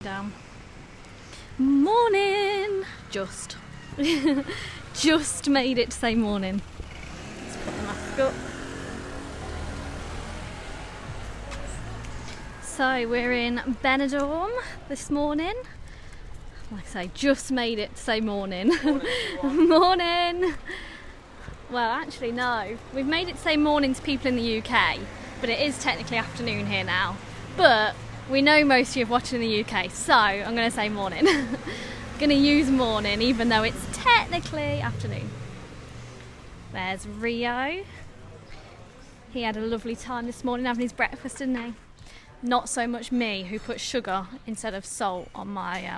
down. Morning! Just made it to say morning. Let's put the mask up. So we're in Benidorm this morning. Like I say, just made it to say morning. Morning! Well, actually no. We've made it to say morning to people in the UK, but it is technically afternoon here now. But we know most of you have watched in the UK, so I'm going to say morning. Going to use morning, even though it's technically afternoon. There's Rio. He had a lovely time this morning having his breakfast, didn't he? Not so much me, who put sugar instead of salt on my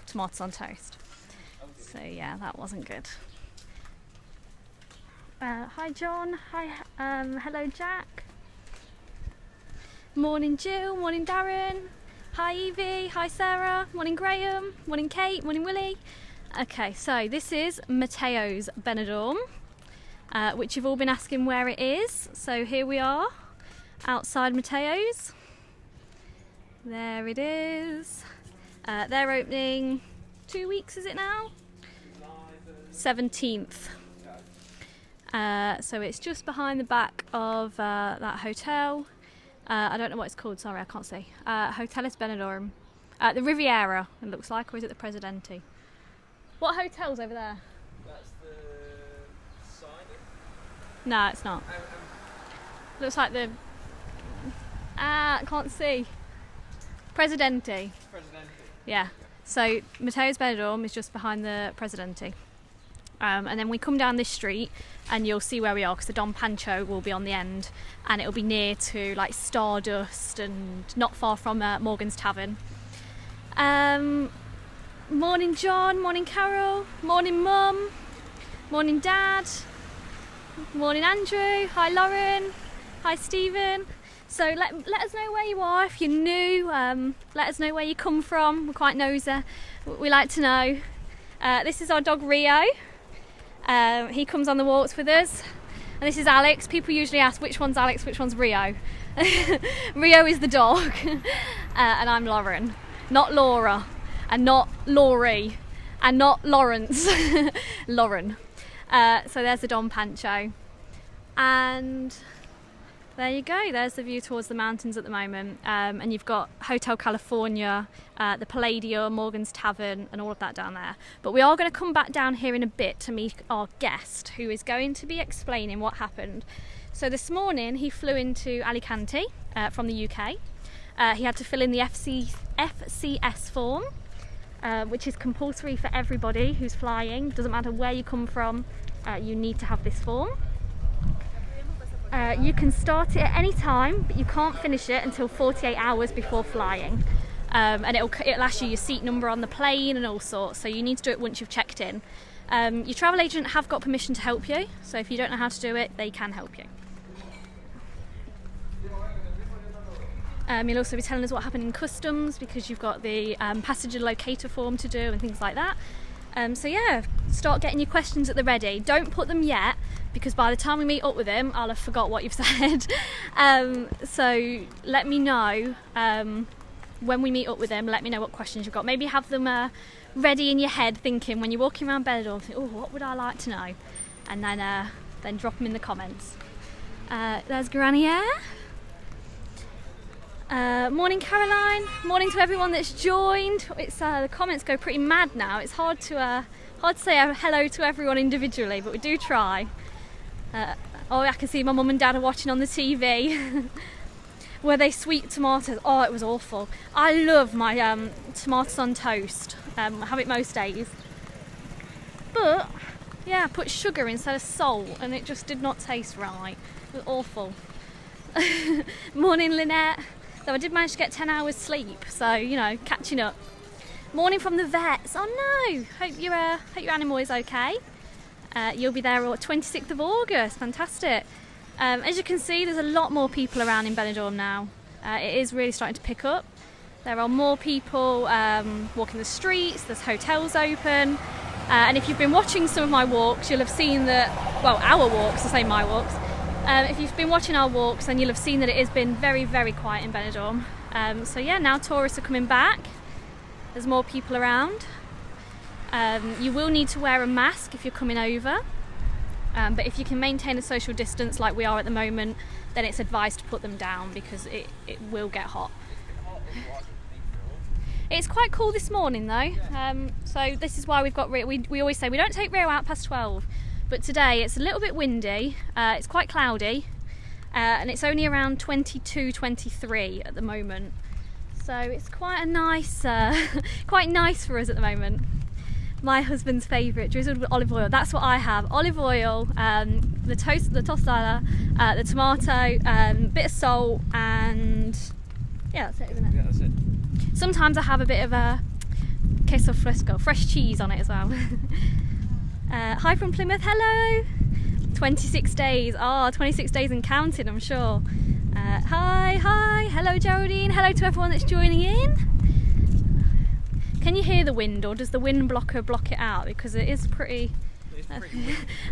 tomatoes on toast. So yeah, that wasn't good. Hi John. Hi. Hello Jack. Morning Jill. Morning Darren. Hi Evie. Hi Sarah. Morning Graham. Morning Kate. Morning Willie. Okay, so this is Matteo's Benidorm, which you've all been asking where it is. So here we are, outside Matteo's. There it is. They're opening 2 weeks, is it now? 17th. So it's just behind the back of that hotel. I don't know what it's called, sorry, I can't see. Hotelis Benidorm. The Riviera, it looks like, or is it the Presidente? What hotel's over there? That's the sign. No, it's not. Looks like the... I can't see. Presidente. Yeah. So Matteo's Benidorm is just behind the Presidente. And then we come down this street and you'll see where we are, because the Don Pancho will be on the end, and it'll be near to like Stardust and not far from Morgan's Tavern. Morning John, morning Carol, morning Mum, morning Dad, morning Andrew, hi Lauren, hi Stephen. So let us know where you are if you're new, let us know where you come from, we're quite nosy, we like to know. This is our dog Rio. He comes on the walks with us, and this is Alex. People usually ask which one's Alex, which one's Rio. Rio is the dog, and I'm Lauren, not Laura, and not Laurie, and not Lawrence. Lauren. So there's the Don Pancho, and there you go, there's the view towards the mountains at the moment, and you've got Hotel California, the Palladium, Morgan's Tavern, and all of that down there. But we are going to come back down here in a bit to meet our guest, who is going to be explaining what happened. So this morning he flew into Alicante from the UK. He had to fill in the FCS form, which is compulsory for everybody who's flying. Doesn't matter where you come from, you need to have this form. You can start it at any time, but you can't finish it until 48 hours before flying. And it'll ask you your seat number on the plane and all sorts, so you need to do it once you've checked in. Your travel agent have got permission to help you, so if you don't know how to do it, they can help you. He'll also be telling us what happened in customs, because you've got the passenger locator form to do and things like that. So yeah, start getting your questions at the ready. Don't put them yet, because by the time we meet up with him, I'll have forgot what you've said. So let me know when we meet up with him. Let me know what questions you've got. Maybe have them ready in your head, thinking when you're walking around Benidorm, think, oh, what would I like to know? And then drop them in the comments. There's Ryanair. Morning Caroline, morning to everyone that's joined. It's the comments go pretty mad now. It's hard to say hello to everyone individually, but we do try. Oh, I can see my mum and dad are watching on the TV. Were they sweet tomatoes? Oh, it was awful. I love my tomatoes on toast. I have it most days. But yeah, I put sugar instead of salt and it just did not taste right. It was awful. Morning Lynette. Though I did manage to get 10 hours sleep, so you know, catching up. Morning from the vets. Oh no, hope your animal is okay. You'll be there on 26th of August. Fantastic. As you can see, there's a lot more people around in Benidorm now. It is really starting to pick up. There are more people walking the streets. There's hotels open, and if you've been watching some of my walks, you'll have seen that. Well, our walks. I say my walks. If you've been watching our walks, then you'll have seen that it has been very, very quiet in Benidorm. So yeah, now tourists are coming back. There's more people around. You will need to wear a mask if you're coming over, but if you can maintain a social distance like we are at the moment, then it's advised to put them down because it will get hot. It's quite cool this morning though, so this is why we've got we always say we don't take Rio out past 12, but today it's a little bit windy, it's quite cloudy, and it's only around 22-23 at the moment, so it's quite a nice quite nice for us at the moment. My husband's favourite, drizzled with olive oil. That's what I have. Olive oil, the tostada, the tomato, bit of salt, and yeah, that's it, isn't it? Yeah, that's it. Sometimes I have a bit of a queso fresco, fresh cheese on it as well. Hi from Plymouth, hello! 26 days, 26 days and counting, I'm sure. Hi, hello Geraldine, hello to everyone that's joining in. Can you hear the wind, or does the wind blocker block it out? Because it is pretty...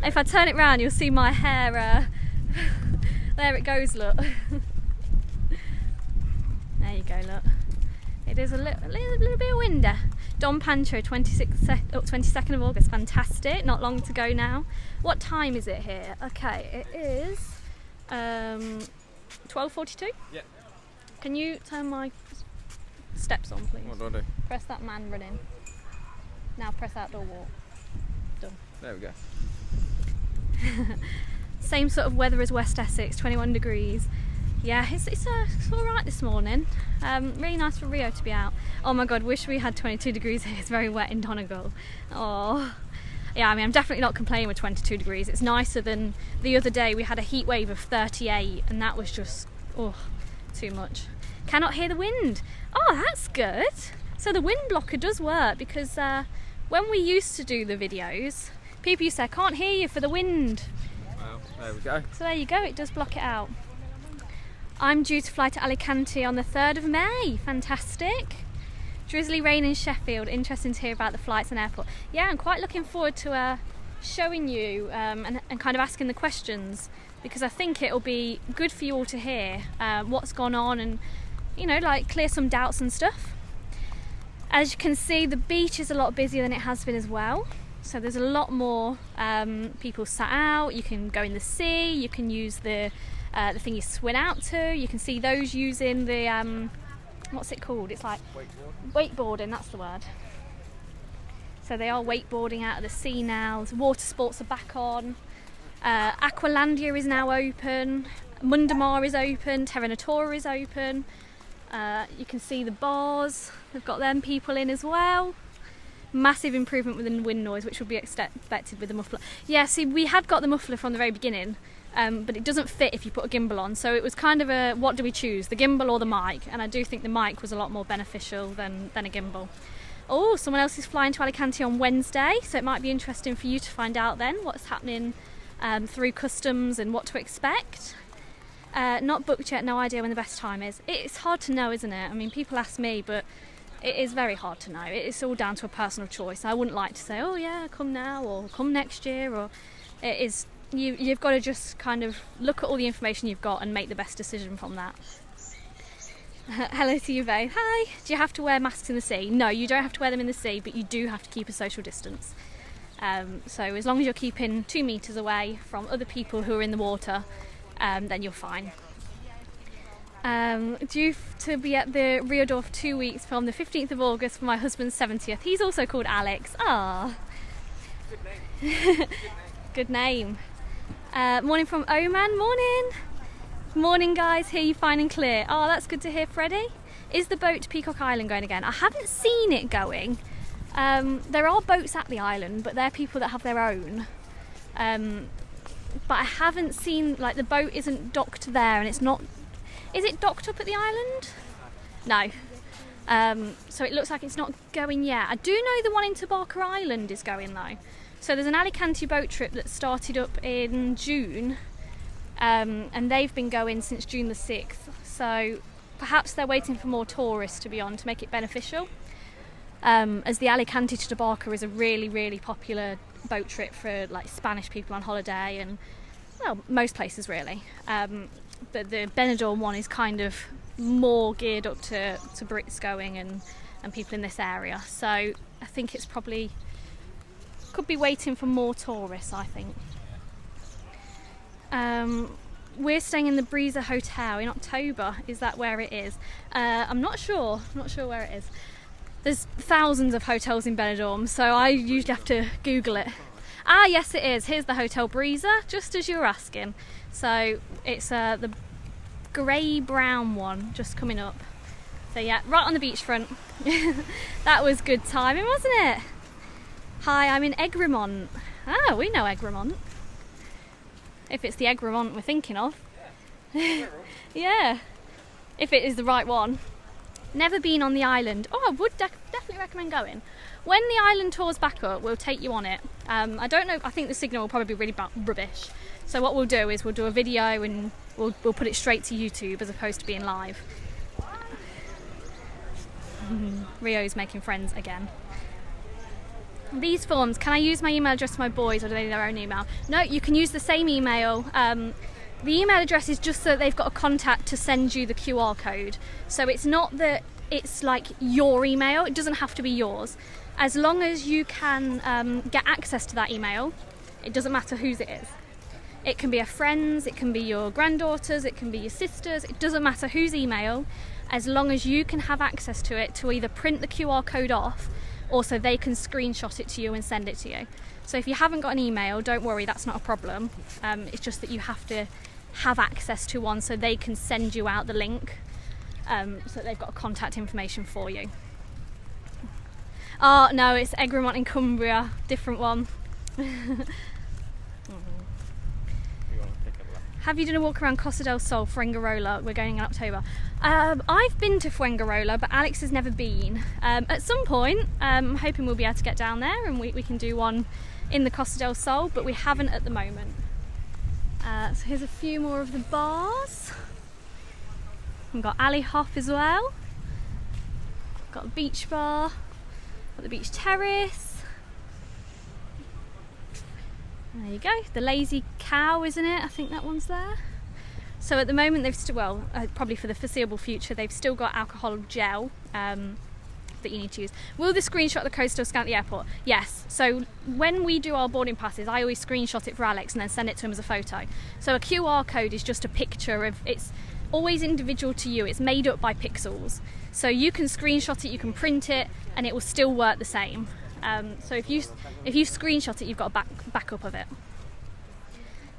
if I turn it round, you'll see my hair... there it goes, look. There you go, look. It is a little bit windy. Don Pancho, 22nd of August, fantastic. Not long to go now. What time is it here? Okay, it is 12:42. Yeah. Can you turn my steps on, please? What do I do? Press that man running. Now press outdoor walk. Done. There we go. Same sort of weather as West Essex, 21 degrees. Yeah, it's alright this morning. Really nice for Rio to be out. Oh my god, wish we had 22 degrees here. It's very wet in Donegal. Oh. Yeah, I mean, I'm definitely not complaining with 22 degrees. It's nicer than the other day. We had a heat wave of 38 and that was just, too much. Cannot hear the wind. Oh, that's good. So the wind blocker does work because when we used to do the videos, people used to say, I can't hear you for the wind. Well, there we go. So there you go, it does block it out. I'm due to fly to Alicante on the 3rd of May. Fantastic. Drizzly rain in Sheffield. Interesting to hear about the flights and airport. Yeah, I'm quite looking forward to showing you and kind of asking the questions, because I think it'll be good for you all to hear what's gone on and, you know, like clear some doubts and stuff. As you can see, the beach is a lot busier than it has been as well. So there's a lot more people sat out. You can go in the sea, you can use the thing you swim out to. You can see those using the, what's it called? It's like wakeboarding, that's the word. So they are wakeboarding out of the sea now. The water sports are back on. Aqualandia is now open. Mundamar is open. Terra Natura is open. You can see the bars. They've got them people in as well. Massive improvement with the wind noise, which would be expected with the muffler. Yeah, see, we had got the muffler from the very beginning, but it doesn't fit if you put a gimbal on. So it was kind of a, what do we choose, the gimbal or the mic? And I do think the mic was a lot more beneficial than a gimbal. Oh, someone else is flying to Alicante on Wednesday, so it might be interesting for you to find out then what's happening through customs and what to expect. Not booked yet, no idea when the best time is. It's hard to know, isn't it? I mean, people ask me, but it is very hard to know. It's all down to a personal choice. I wouldn't like to say, oh yeah, come now or come next year, or it is, you've got to just kind of look at all the information you've got and make the best decision from that. Hello to you, Vay. Hi. Do you have to wear masks in the sea? No, you don't have to wear them in the sea, but you do have to keep a social distance. So as long as you're keeping 2 meters away from other people who are in the water, then you're fine. Due to be at the Rio d'Or for 2 weeks from the 15th of August for my husband's 70th. He's also called Alex. Ah, Good name. good name. Morning from Oman. Morning. Morning, guys. Hear you fine and clear. Oh, that's good to hear, Freddie. Is the boat to Peacock Island going again? I haven't seen it going. There are boats at the island, but they're people that have their own. But I haven't seen, like, the boat isn't docked there, and it's not. Is it docked up at the island? No. So it looks like it's not going yet. I do know the one in Tabarca Island is going though. So there's an Alicante boat trip that started up in June, and they've been going since June the 6th. So perhaps they're waiting for more tourists to be on to make it beneficial. As the Alicante to Tabarca is a really, really popular boat trip for like Spanish people on holiday and, well, most places really. But the Benidorm one is kind of more geared up to Brits going and people in this area. So I think it's probably could be waiting for more tourists, I think. We're staying in the Breezer Hotel in October. Is that where it is? I'm not sure where it is. There's thousands of hotels in Benidorm, so I usually have to Google it. Ah, yes it is. Here's the Hotel Breezer, just as you were asking. So it's the grey-brown one just coming up. So yeah, right on the beachfront. That was good timing, wasn't it? Hi, I'm in Egremont. Ah, we know Egremont. If it's the Egremont we're thinking of. Yeah, if it is the right one. Never been on the island. Oh, I would definitely recommend going. When the island tour's back up, we'll take you on it. I don't know, I think the signal will probably be really rubbish. So what we'll do is we'll do a video and we'll put it straight to YouTube as opposed to being live. Rio's making friends again. These forms, can I use my email address for my boys or do they need their own email? No, you can use the same email. The email address is just so that they've got a contact to send you the QR code. So it's not that it's like your email, it doesn't have to be yours. As long as you can get access to that email, it doesn't matter whose it is. It can be a friend's, it can be your granddaughter's, it can be your sister's, it doesn't matter whose email, as long as you can have access to it to either print the QR code off or so they can screenshot it to you and send it to you. So if you haven't got an email, don't worry, that's not a problem. It's just that you have to have access to one so they can send you out the link, so that they've got contact information for you. Oh no, it's Egremont in Cumbria, different one. Have you done a walk around Costa del Sol, Fuengirola? We're going in October. I've been to Fuengirola, but Alex has never been. At some point, I'm hoping we'll be able to get down there and we can do one in the Costa del Sol, but we haven't at the moment. So here's a few more of the bars. We've got Alley Hop as well. Got a beach bar, got the beach terrace. There you go, the Lazy Cow, isn't it? I think that one's there. So at the moment they've still, well, probably for the foreseeable future, they've still got alcohol gel that you need to use. Will the screenshot the code still scan at the airport? Yes. So when we do our boarding passes, I always screenshot it for Alex and then send it to him as a photo. So a QR code is just a picture of, it's always individual to you. It's made up by pixels. So you can screenshot it, you can print it, and it will still work the same. So if you screenshot it, you've got a backup of it.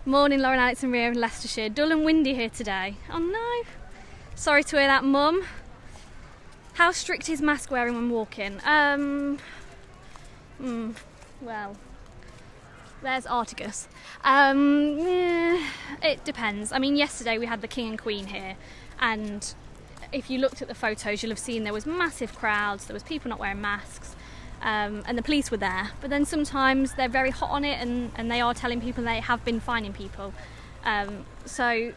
Morning, Lauren, Alex and Rio in Leicestershire. Dull and windy here today. Oh no. Sorry to hear that, Mum. How strict is mask wearing when walking? Well, there's Artigus. It depends. I mean, yesterday we had the King and Queen here, and if you looked at the photos, you'll have seen there was massive crowds, there was people not wearing masks. And the police were there, but then sometimes they're very hot on it and they are telling people they have been fining people. So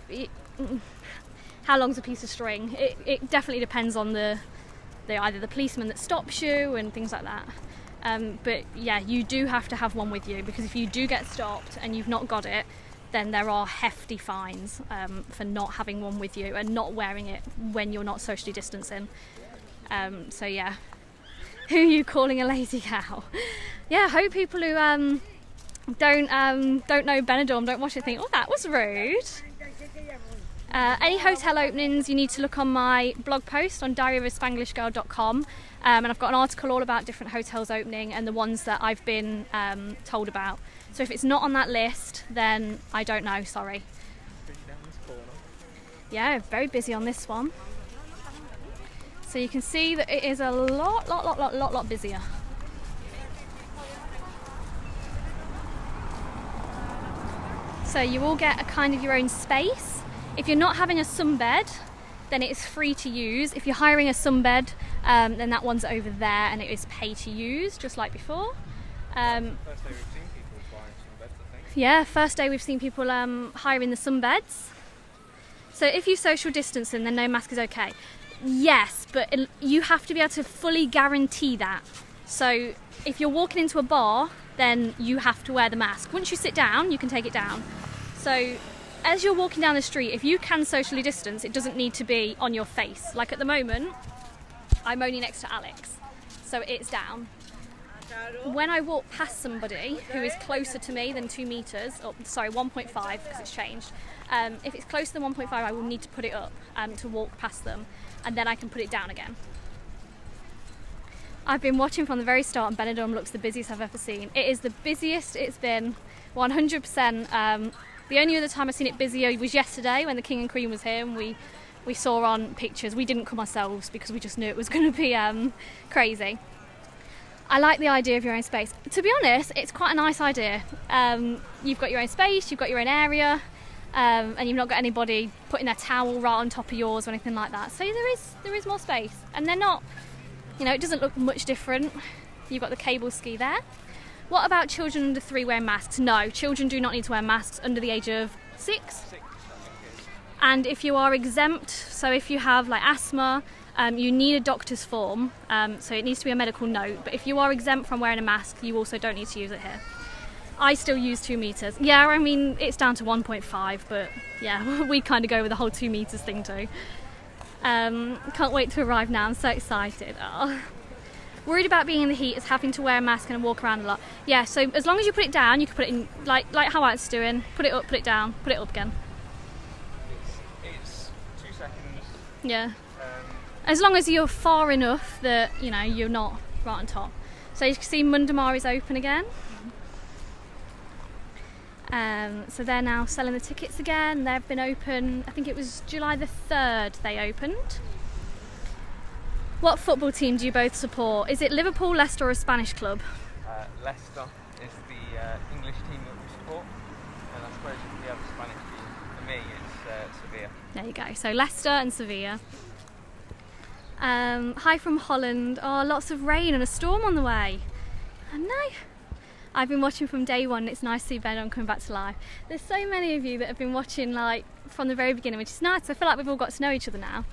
how long's a piece of string? It definitely depends on the either the policeman that stops you and things like that. But yeah, you do have to have one with you, because if you do get stopped and you've not got it, then there are hefty fines for not having one with you and not wearing it when you're not socially distancing. So yeah. Who are you calling a lazy cow? Yeah, I hope people who don't know Benidorm don't watch it and think, oh, that was rude. Any hotel openings, you need to look on my blog post on diaryofaSpanglishgirl.com, and I've got an article all about different hotels opening and the ones that I've been told about. So if it's not on that list, then I don't know, sorry. Yeah, very busy on this one. So you can see that it is a lot busier. So you all get a kind of your own space. If you're not having a sunbed, then it is free to use. If you're hiring a sunbed, then that one's over there and it is pay to use, just like before. First day we've seen people buying sunbeds, I think. Yeah, first day we've seen people hiring the sunbeds. So if you social distance, then no mask is okay. Yes, but you have to be able to fully guarantee that. So if you're walking into a bar, then you have to wear the mask. Once you sit down, you can take it down. So as you're walking down the street, if you can socially distance, it doesn't need to be on your face. Like at the moment, I'm only next to Alex, so it's down. When I walk past somebody who is closer to me than 2 meters, 1.5 because it's changed. If it's closer than 1.5, I will need to put it up to walk past them, and then I can put it down again. I've been watching from the very start, and Benidorm looks the busiest I've ever seen. It is the busiest it's been, 100%. The only other time I've seen it busier was yesterday when the King and Queen was here, and we saw on pictures. We didn't come ourselves because we just knew it was going to be crazy. I like the idea of your own space. To be honest, it's quite a nice idea. You've got your own space, you've got your own area, and you've not got anybody putting their towel right on top of yours or anything like that. So there is more space, and they're not, it doesn't look much different. You've got the cable ski there. What about children under 3 wearing masks? No, children do not need to wear masks under the age of 6. And if you are exempt, so if you have like asthma, you need a doctor's form, so it needs to be a medical note. But if you are exempt from wearing a mask, you also don't need to use it here. I still use 2 meters. Yeah, I mean, it's down to 1.5, but yeah, we kind of go with the whole 2 meters thing too. Can't wait to arrive now, I'm so excited. Oh. Worried about being in the heat is having to wear a mask and walk around a lot. Yeah, so as long as you put it down, you can put it in, like how Alex is doing. Put it up, put it down, put it up again. It's 2 seconds. Yeah. As long as you're far enough that, you're not right on top. So you can see Mundamar is open again. So they're now selling the tickets again. They've been open, I think it was July the 3rd they opened. What football team do you both support? Is it Liverpool, Leicester or a Spanish club? Leicester is the English team that we support, and I suppose if we have a Spanish team, for me it's Sevilla. There you go, so Leicester and Sevilla. Hi from Holland. Oh, lots of rain and a storm on the way. I know. I've been watching from day one. It's nice to see Benidorm coming back to life. There's so many of you that have been watching from the very beginning, which is nice. I feel like we've all got to know each other now.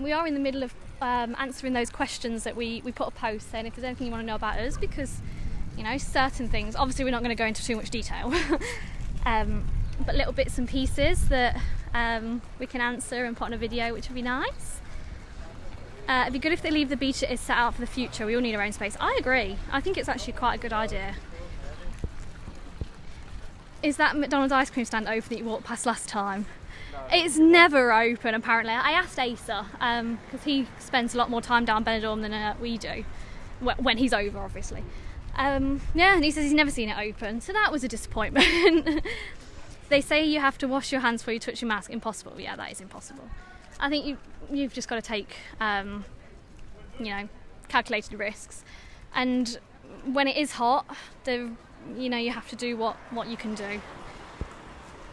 We are in the middle of answering those questions that we put a post saying if there's anything you want to know about us, because certain things, obviously we're not going to go into too much detail, but little bits and pieces that we can answer and put on a video, which would be nice. It'd be good if they leave the beach that is set out for the future. We all need our own space. I agree. I think it's actually quite a good idea. Is that McDonald's ice cream stand open that you walked past last time? No. It's never open, apparently. I asked Asa, because he spends a lot more time down Benidorm than we do, when he's over, obviously. And he says he's never seen it open, so that was a disappointment. They say you have to wash your hands before you touch your mask. Impossible. Yeah, that is impossible. I think you've just got to take, calculated risks. And when it is hot, you have to do what you can do.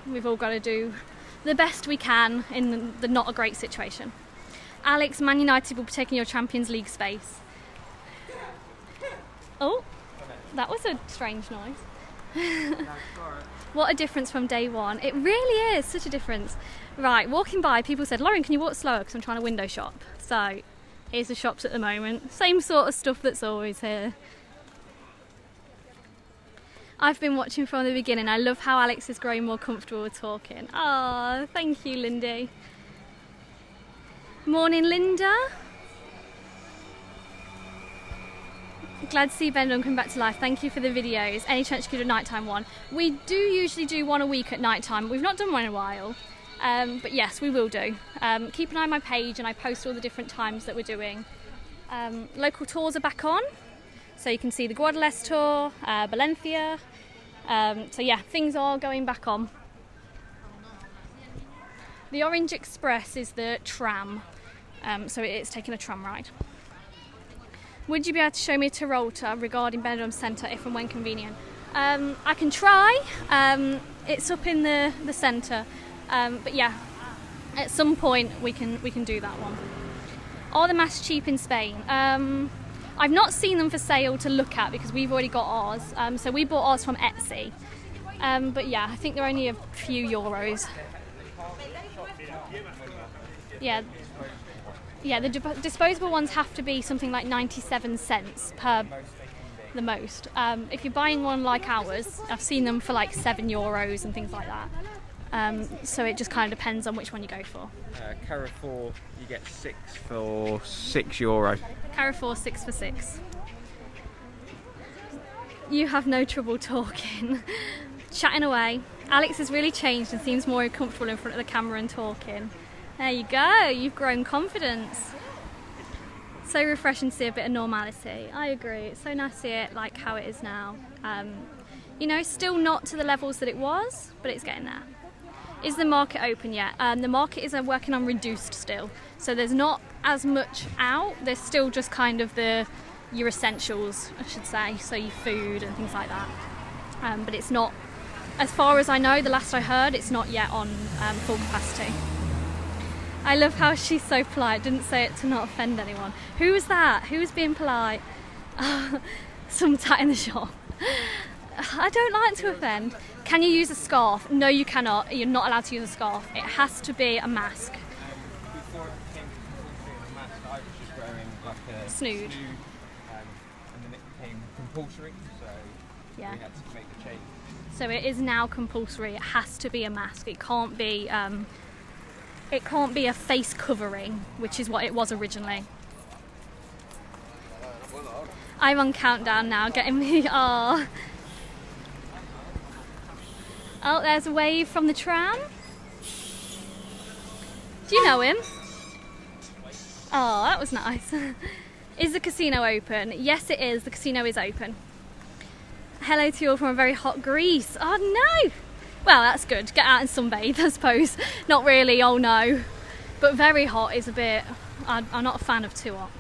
We've all got to do the best we can in the not a great situation. Alex, Man United will be taking your Champions League space. Oh, that was a strange noise. What a difference from day one. It really is such a difference. Right, walking by, people said, Lauren, can you walk slower because I'm trying to window shop. So here's the shops at the moment. Same sort of stuff that's always here. I've been watching from the beginning. I love how Alex is growing more comfortable with talking. Oh, thank you, Lindy. Morning, Linda. Glad to see Benidorm come back to life. Thank you for the videos. Any chance you could do a nighttime one? We do usually do one a week at nighttime. We've not done one in a while, but yes, we will do. Keep an eye on my page and I post all the different times that we're doing. Local tours are back on, so you can see the Guadalest tour, Valencia. So yeah, things are going back on. The Orange Express is the tram, so it's taking a tram ride. Would you be able to show me a Tirolta regarding Benidorm Centre if and when convenient? I can try. It's up in the centre, but yeah, at some point we can do that one. Are the masks cheap in Spain? I've not seen them for sale to look at because we've already got ours. So we bought ours from Etsy, but yeah, I think they're only a few euros. Yeah, the disposable ones have to be something like 97 cents per the most. If you're buying one like ours, I've seen them for like €7 and things like that. So it just kind of depends on which one you go for. Carrefour, you get 6 for €6. Carrefour 6 for 6. You have no trouble talking. Chatting away. Alex has really changed and seems more comfortable in front of the camera and talking. There you go, you've grown confidence. So refreshing to see a bit of normality. I agree, it's so nice to see it like how it is now. You know, still not to the levels that it was, but it's getting there. Is the market open yet? The market is working on reduced still. So there's not as much out, there's still just kind of your essentials, I should say, so your food and things like that. But it's not, as far as I know, the last I heard, it's not yet on full capacity. I love how she's so polite, didn't say it to not offend anyone. Who was that? Who was being polite? Some tat in the shop. I don't like to offend. Can you use a scarf? No, you cannot. You're not allowed to use a scarf. It has to be a mask. Before it became compulsory a mask, I was just wearing like a Snood. And then it became compulsory, so Yeah. we had to make the change. So it is now compulsory. It has to be a mask. It can't be a face covering, which is what it was originally. I'm on countdown now, getting me. Oh, there's a wave from the tram. Do you know him? Oh, that was nice. Is the casino open? Yes, it is. The casino is open. Hello to you all from a very hot Greece. Oh no! Well, that's good. Get out and sunbathe, I suppose. Not really, oh no. But very hot is a bit... I'm not a fan of too hot.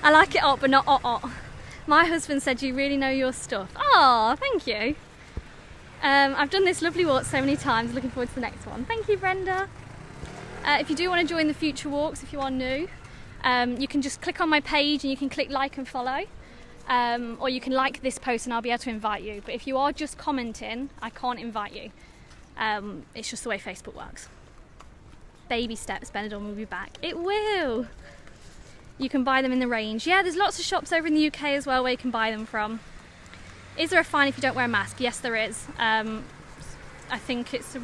I like it hot, but not hot. My husband said you really know your stuff. Oh, thank you. I've done this lovely walk so many times, looking forward to the next one. Thank you, Brenda. If you do want to join the future walks, if you are new, you can just click on my page and you can click like and follow. Or you can like this post and I'll be able to invite you. But if you are just commenting, I can't invite you. It's just the way Facebook works. Baby steps, Benidorm will be back. It will. You can buy them in the range. Yeah, there's lots of shops over in the UK as well where you can buy them from. Is there a fine if you don't wear a mask? Yes, there is. I think it's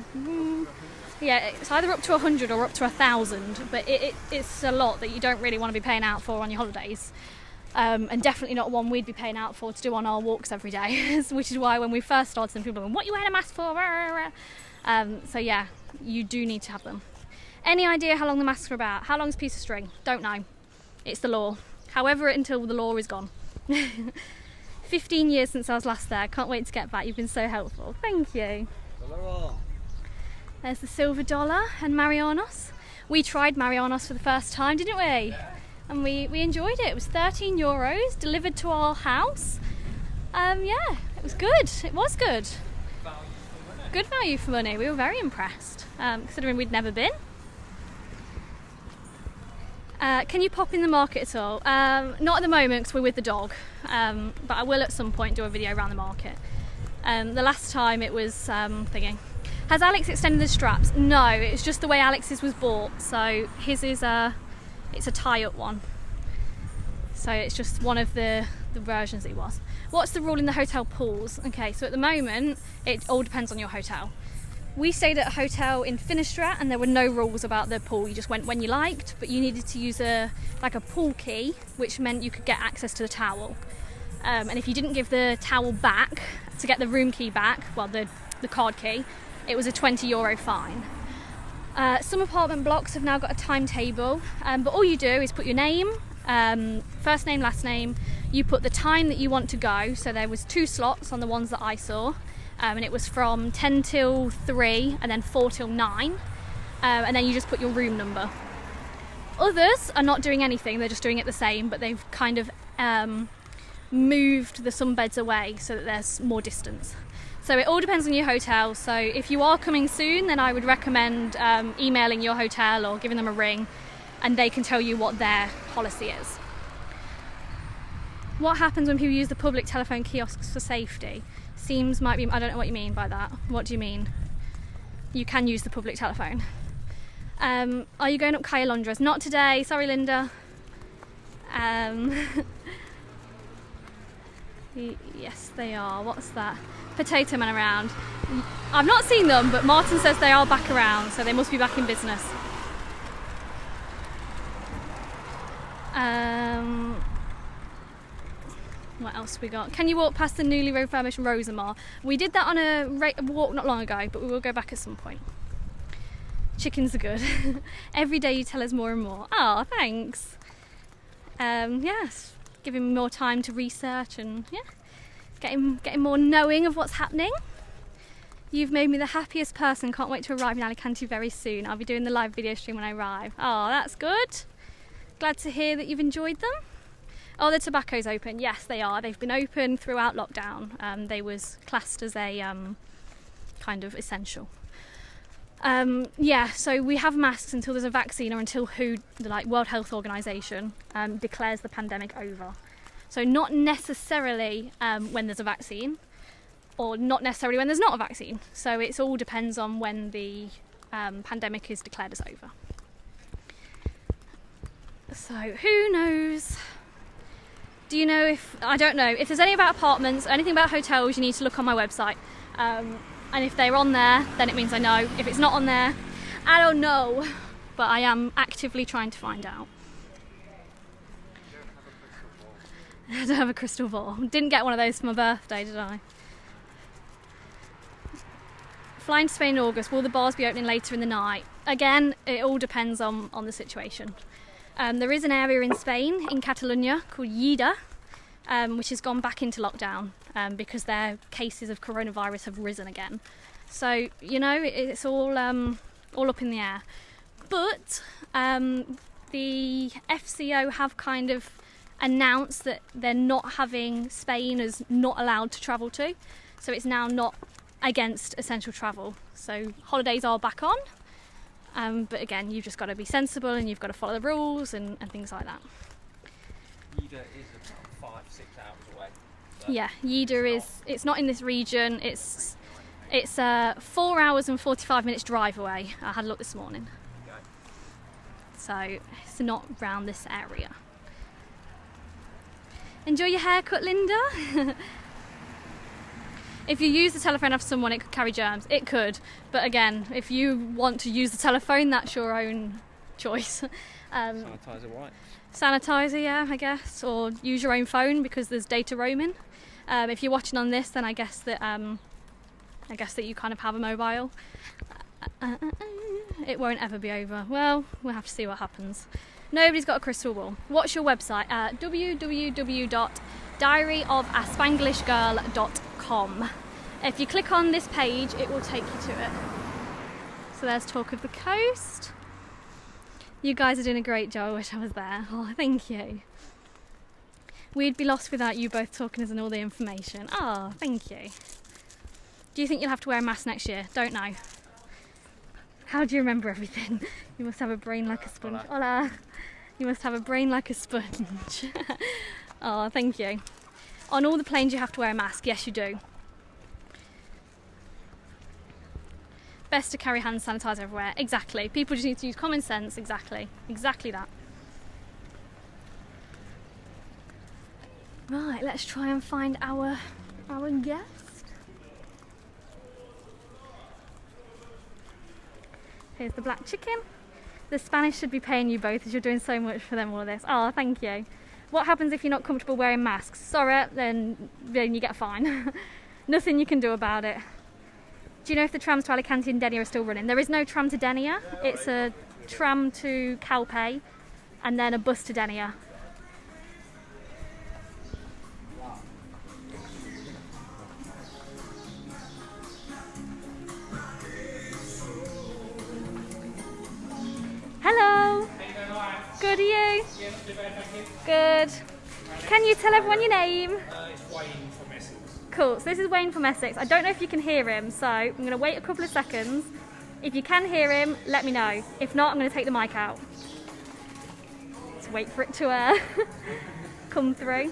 it's either up to 100 or up to 1,000, but it's a lot that you don't really want to be paying out for on your holidays. And definitely not one we'd be paying out for to do on our walks every day, which is why when we first started, some people were going, what are you wearing a mask for? So yeah, you do need to have them. Any idea how long the masks are about? How long's a piece of string? Don't know. It's the law. However, until the law is gone. 15 years since I was last there. Can't wait to get back. You've been so helpful. Thank you. There's the silver dollar and Marianos. We tried Marianos for the first time, didn't we? Yeah. And we enjoyed it. It was €13 delivered to our house. Yeah, it was good. It was good. Good value for money. We were very impressed, considering we'd never been. Can you pop in the market at all? Not at the moment because we're with the dog, but I will at some point do a video around the market. The last time it was thingy. Has Alex extended the straps? No, it's just the way Alex's was bought. So his is it's a tie-up one. So it's just one of the versions that he was. What's the rule in the hotel pools? Okay, so at the moment it all depends on your hotel. We stayed at a hotel in Finisterre and there were no rules about the pool. You just went when you liked, but you needed to use a pool key, which meant you could get access to the towel. And if you didn't give the towel back to get the room key back, well, the card key, it was a €20 fine. Some apartment blocks have now got a timetable, but all you do is put your name, first name, last name. You put the time that you want to go. So there was 2 slots on the ones that I saw. And it was from 10 till 3 and then 4 till 9, and then you just put your room number. Others are not doing anything, they're just doing it the same, but they've kind of moved the sunbeds away so that there's more distance. So it all depends on your hotel. So if you are coming soon, then I would recommend emailing your hotel or giving them a ring and they can tell you what their policy is. What happens when people use the public telephone kiosks for safety? Might be, I don't know what you mean by that. What do you mean? You can use the public telephone. Are you going up Calle Londres? Not today, sorry Linda. Yes, they are. What's that? Potato Men around. I've not seen them, but Martin says they are back around, so they must be back in business. What else we got? Can you walk past the newly refurbished Rosamar? We did that on a walk not long ago, but we will go back at some point. Chickens are good. Every day you tell us more and more. Oh, thanks. Yes, giving me more time to research and getting more knowing of what's happening. You've made me the happiest person. Can't wait to arrive in Alicante very soon. I'll be doing the live video stream when I arrive. Oh, that's good. Glad to hear that you've enjoyed them. Oh, the tobacco's open. Yes, they are. They've been open throughout lockdown. They was classed as a kind of essential. So we have masks until there's a vaccine or until the World Health Organization declares the pandemic over. So not necessarily when there's a vaccine, or not necessarily when there's not a vaccine. So it all depends on when the pandemic is declared as over. So who knows? Do you know I don't know, if there's any about apartments, anything about hotels, you need to look on my website. And if they're on there, then it means I know. If it's not on there, I don't know. But I am actively trying to find out. I don't have a crystal ball. Didn't get one of those for my birthday, did I? Flying to Spain in August. Will the bars be opening later in the night? Again, it all depends on the situation. There is an area in Spain, in Catalonia, called Lleida, which has gone back into lockdown because their cases of coronavirus have risen again. So, it's all up in the air. But the FCO have kind of announced that they're not having Spain as not allowed to travel to. So it's now not against essential travel. So holidays are back on. But again, you've just got to be sensible and you've got to follow the rules and things like that. Lleida is about 5-6 hours away. So Yeah, Lleida it's not in this region. It's 4 hours and 45 minutes drive away. I had a look this morning. Okay. So it's not around this area. Enjoy your haircut, Linda. If you use the telephone after someone, it could carry germs. It could, but again, if you want to use the telephone, that's your own choice. Sanitizer wipes. Sanitizer, yeah, I guess, or use your own phone because there's data roaming. If you're watching on this, then I guess that you kind of have a mobile. It won't ever be over. Well, we'll have to see what happens. Nobody's got a crystal ball. What's your website? www.diaryofaSpanglishgirl.com. If you click on this page, it will take you to it. So there's Talk of the Coast. You guys are doing a great job. I wish I was there. Oh, thank you. We'd be lost without you both talking us and all the information. Oh, thank you. Do you think you'll have to wear a mask next year? Don't know. How do you remember everything? You must have a brain like a sponge. Hola. You must have a brain like a sponge. Oh, thank you. On all the planes you have to wear a mask. Yes, you do. Best to carry hand sanitizer everywhere. Exactly. People just need to use common sense. Exactly. Exactly that. Right, let's try and find our guest. Here's the black chicken. The Spanish should be paying you both as you're doing so much for them all of this. Oh, thank you. What happens if you're not comfortable wearing masks? Sorry, then you get a fine. Nothing you can do about it. Do you know if the trams to Alicante and Denia are still running? There is no tram to Denia. It's a tram to Calpe and then a bus to Denia. Hello. Good, are you? Good. Can you tell everyone your name? It's Wayne from Essex. Cool, so this is Wayne from Essex. I don't know if you can hear him, so I'm going to wait a couple of seconds. If you can hear him, let me know. If not, I'm going to take the mic out. Let's wait for it to come through.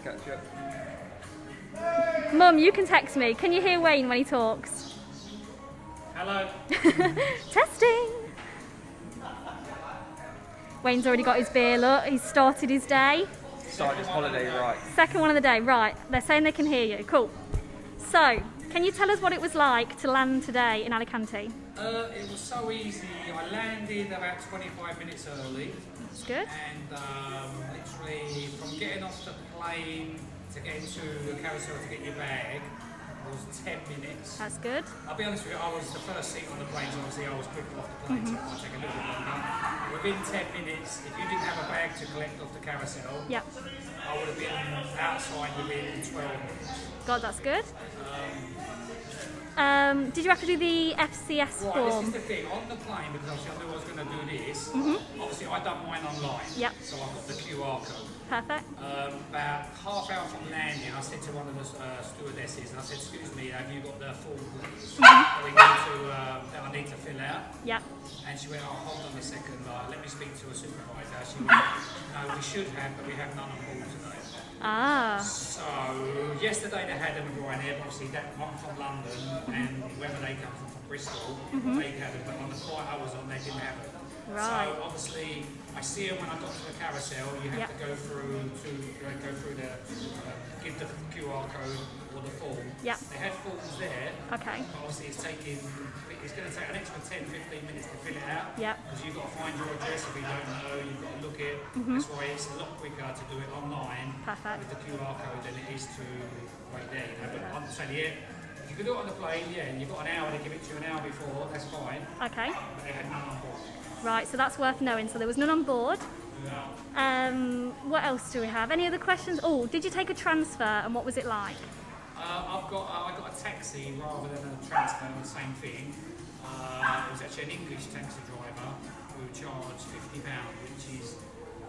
Mum, you can text me. Can you hear Wayne when he talks? Hello. Testing. Wayne's already got his beer, look. He's started his day. started this holiday right. Second one of the day, right. They're saying they can hear you. Cool. So, can you tell us what it was like to land today in Alicante? It was so easy. I landed about 25 minutes early. That's good. And literally from getting off the plane to getting to the carousel to get your bag was 10 minutes. That's good. I'll be honest with you, I was the first seat on the plane, so obviously I was quicker off the plane, so it might take a little bit longer. Within 10 minutes, if you didn't have a bag to collect off the carousel, Yep. I would have been outside within 12 minutes. God, that's good. Did you have to do the FCS Right, form? this is the thing, on the plane, because obviously I knew I was going to do this, obviously I done mine online, Yep. so I've got the QR code. Perfect. About half hour from landing, I said to one of the stewardesses, and I said, excuse me, have you got the form please that I need to fill out? Yep. And she went, oh, hold on a second, let me speak to a supervisor. She went, no, we should have, but we have none on board today. Ah. So, yesterday they had them at Ryanair, obviously that one from London, and whether they come from Bristol, they had them, but on the flight I was on, they didn't have it. Right. So, obviously, I see them when I got to the carousel, you have to go through the, give the QR code or the form. Yep. They had forms there, Okay. but obviously it's going to take an extra 10-15 minutes to fill it out. Yep. Because you've got to find your address if you don't know, you've got to look it. That's why it's a lot quicker to do it online Perfect. with the QR code than it is to wait there. You know? But I'm telling you, if you can do it on the plane, and you've got an hour to give it to you an hour before, that's fine. Okay. But they had none on board. Right, so that's worth knowing. So there was none on board. What else do we have? Any other questions? Oh, did you take a transfer and what was it like? I got a taxi rather than a transfer, the same thing. It was actually an English taxi driver who charged £50, which is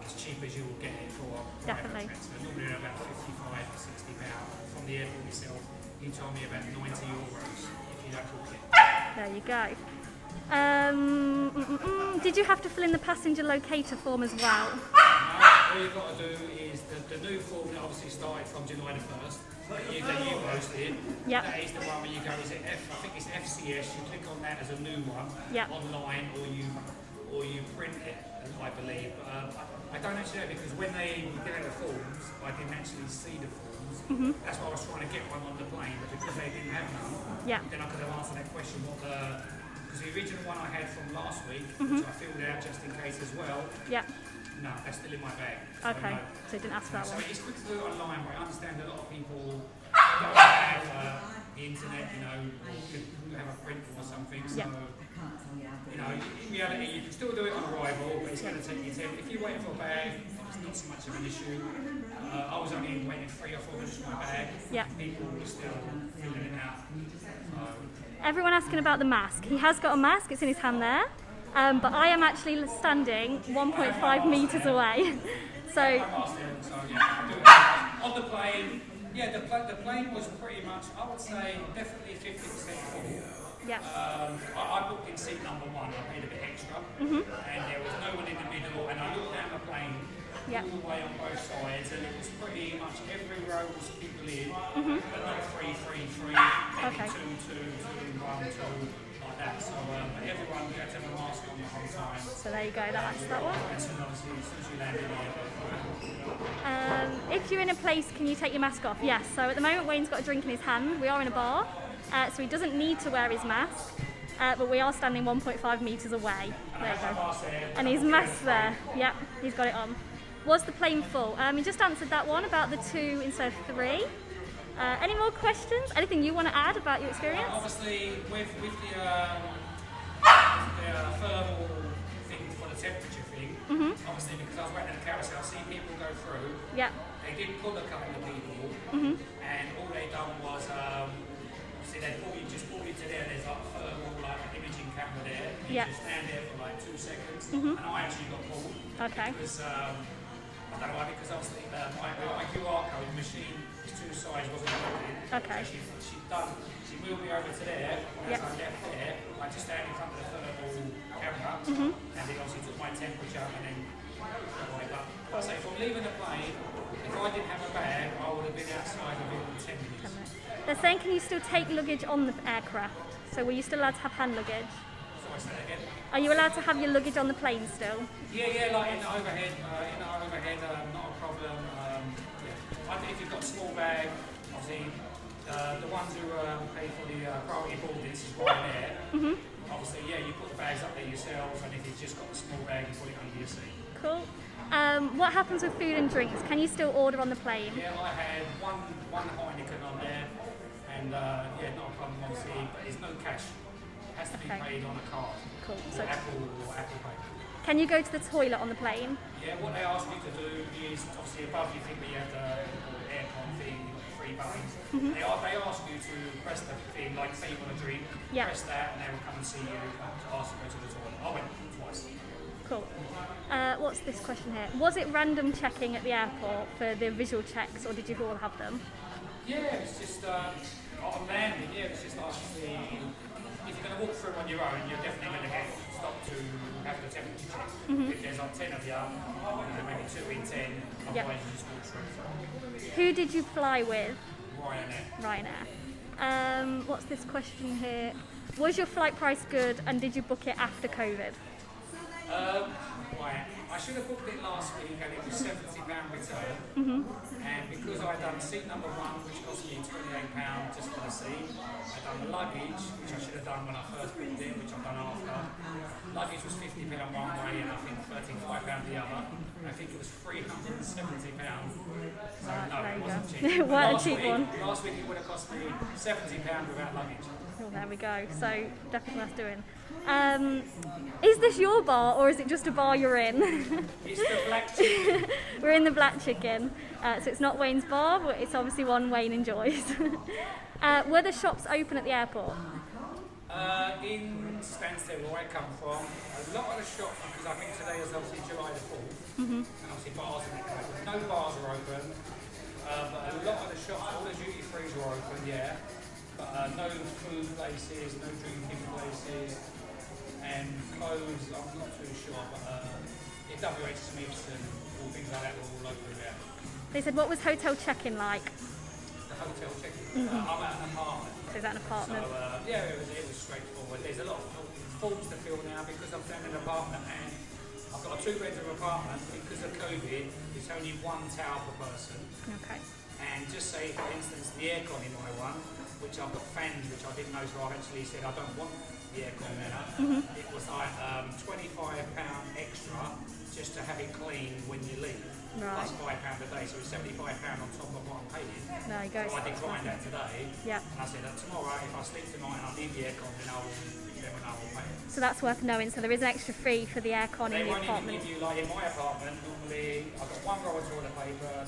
as cheap as you will get it for a private Definitely. transfer. Normally they're about £55 to £60. From the airport itself, he told me about €90 if you don't book it. There you go. Did you have to fill in the passenger locator form as well? No, all you've got to do is the new form that obviously started from July the 1st, that you posted. Yep. That is the one where you go, is it I think it's FCS, you click on that as a new one Yep. online or you print it, I believe. I don't actually know because when they did out the forms, I didn't actually see the forms. That's why I was trying to get one on the plane, but because they didn't have none, then I could have answered that question because the original one I had from last week, which I filled out just in case as well, no, that's still in my bag. So Okay, no. so you didn't ask for that So one. it's good to do it online, but I understand a lot of people don't have the internet, who have a printer or something. So, in reality, you can still do it on arrival, but it's going to take you 10. If you're waiting for a bag, it's not so much of an issue. I was only waiting 3 or 4 minutes for my bag. People were still filling it out. Everyone asking about the mask. He has got a mask, it's in his hand there. But I am actually standing 1.5 metres away. So, on the plane, the plane was pretty much, I would say, definitely 50% full. I booked in seat number 1, I paid a bit extra, and there was no one in the middle, and I looked down the plane all the way on both sides, and it was pretty much every row was people in, but not 3, 3, 3, maybe 2, 2, 2, 1, 2. Like that. So everyone had to have a mask on the whole time. So there you go, that's that one. And so obviously as soon as you land in If you're in a place, can you take your mask off? Yes, so at the moment Wayne's got a drink in his hand. We are in a bar, so he doesn't need to wear his mask, but we are standing 1.5 metres away. There you go. And his mask's there. Yep, he's got it on. Was the plane full? You just answered that one about the 2 instead of 3. Any more questions? Anything you want to add about your experience? Obviously, with the thermal thing for the temperature thing, obviously because I was waiting at the carousel, I see people go through. They did pull a couple of people, and all they done was, obviously they just pulled you to there. There's like a thermal imaging camera there. You just stand there for like 2 seconds, and I actually got pulled. Because I don't know why, because obviously my QR code machine. 2 sides wasn't working. So she moved me over to there, and as I left there, I just stand in front of the thermal camera, and it obviously took my temperature, and then but I say from leaving the plane, if I didn't have a bag, I would have been outside within 10 minutes. They're saying can you still take luggage on the aircraft? So were you still allowed to have hand luggage? Sorry, say that again? Are you allowed to have your luggage on the plane still? Yeah, like in the overhead, not a problem. if you've got a small bag, obviously the ones who pay for the priority boarding, this is Ryanair. Obviously, yeah, you put the bags up there yourself, and if you've just got the small bag, you put it under your seat. Cool. What happens with food and drinks? Can you still order on the plane? Yeah, I had one Heineken on there, and yeah, not a problem obviously, but there's no cash. It has to be paid on a card. Cool. So Apple Pay. Can you go to the toilet on the plane? Yeah, what they ask you to do is, obviously above you think that you have the aircon thing, you've got 3 buttons. They ask you to press the thing, like say you want a drink, press that and they will come and see you to ask you to go to the toilet. I went twice. Cool. What's this question here? Was it random checking at the airport for the visual checks, or did you all have them? Yeah, it's just on landing, yeah, it's just obviously, if you're going to walk through on your own, you're definitely going to get stopped to have the temperature check. If there's like 10 of you, maybe 2 in 10, otherwise you just walk through. Who did you fly with? Ryanair. What's this question here? Was your flight price good, and did you book it after COVID? Right. I should have booked it last week and it was £70 return. And because I'd done seat number 1, which cost me £28 just for the seat, I'd done the luggage, which I should have done when I first booked it, which I've done after. Luggage was £50 one way and I think £35 the other. I think it was £370. So no, it wasn't cheap. What a cheap one. Last week it would have cost me £70 without luggage. Oh, there we go. So definitely worth doing. Is this your bar, or is it just a bar you're in? It's the Black Chicken. We're in the Black Chicken. So it's not Wayne's bar, but it's obviously one Wayne enjoys. Were the shops open at the airport? In Stansted, where I come from, a lot of the shops, because I think today is obviously July the 4th, and obviously bars are open. No bars are open, but a lot of the shops, all the duty frees were open, yeah. But no food places, no drinking places, and clothes, I'm not too sure, but WH Smiths and all things like that were all open there. They said, what was hotel check-in like? The hotel check-in? I'm at an apartment. So is that an apartment? So yeah, it was straightforward. There's a lot of forms to fill now because I'm staying in an apartment and I've got a 2-bedroom apartment. Because of COVID, it's only 1 towel per person. Okay. And just say, for instance, the aircon in my one, which I've got fans, which I didn't know, so I've actually said I don't want the aircon there. It was like £25 extra just to have it clean when you leave. Plus £5 a day, so it's £75 on top of what I'm paying. There you go. So I declined that today. Yeah. And I said that tomorrow, if I sleep tonight and I need the aircon, then I will pay it. So that's worth knowing. So there is an extra fee for the aircon in the apartment. They won't even give you, like in my apartment, normally I've got 1 roll of toilet paper,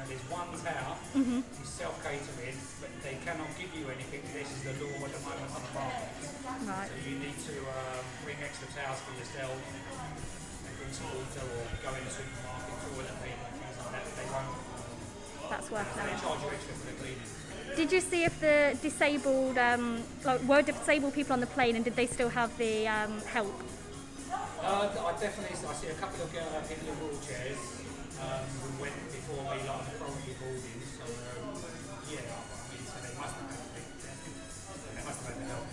there's 1 towel, it's self-catering, but they cannot give you anything. This is the law at the moment on apartments. Right. So you need to bring extra towels for yourself, and bring some water, or go in the supermarket, toilet paper, things like that. They won't. That's worth knowing. They charge you extra for the cleaning. Did you see if the disabled, were disabled people on the plane, and did they still have the help? I see a couple of people in wheelchairs who went before me, like on the priority boarding. So yeah, I mean, so they must have had the help.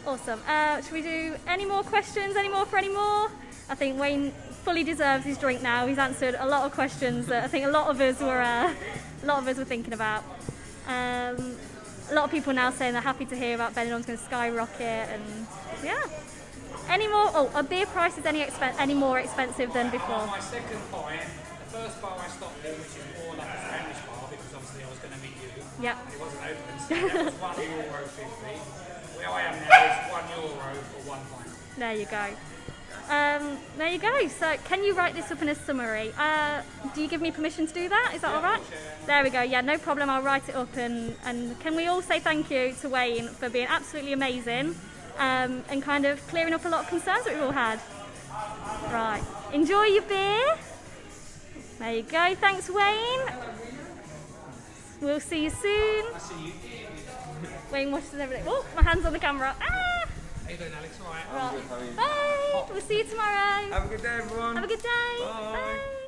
Awesome. Should we do any more questions? Any more for any more? I think Wayne fully deserves his drink now. He's answered a lot of questions that I think a lot of us were thinking about. A lot of people now saying they're happy to hear about Benidorm's going to skyrocket, and yeah. Any more? Oh, are beer prices any more expensive than before? My second point, the first bar I stopped in, which is more like a Spanish bar, because obviously I was going to meet you. Yeah. And it wasn't open, so that was €1.50. Where I am now is €1 for 1 pint. There you go. There you go. So can you write this up in a summary? Do you give me permission to do that? Is that all right? Sure. There we go. Yeah, no problem. I'll write it up. And can we all say thank you to Wayne for being absolutely amazing and kind of clearing up a lot of concerns that we've all had. Right. Enjoy your beer. There you go. Thanks, Wayne. We'll see you soon. I'll see you. Wayne watches everything. Oh, my hand's on the camera. Ah! How you doing, Alex? All right. Bye. We'll see you tomorrow. Have a good day, everyone. Have a good day. Bye. Bye.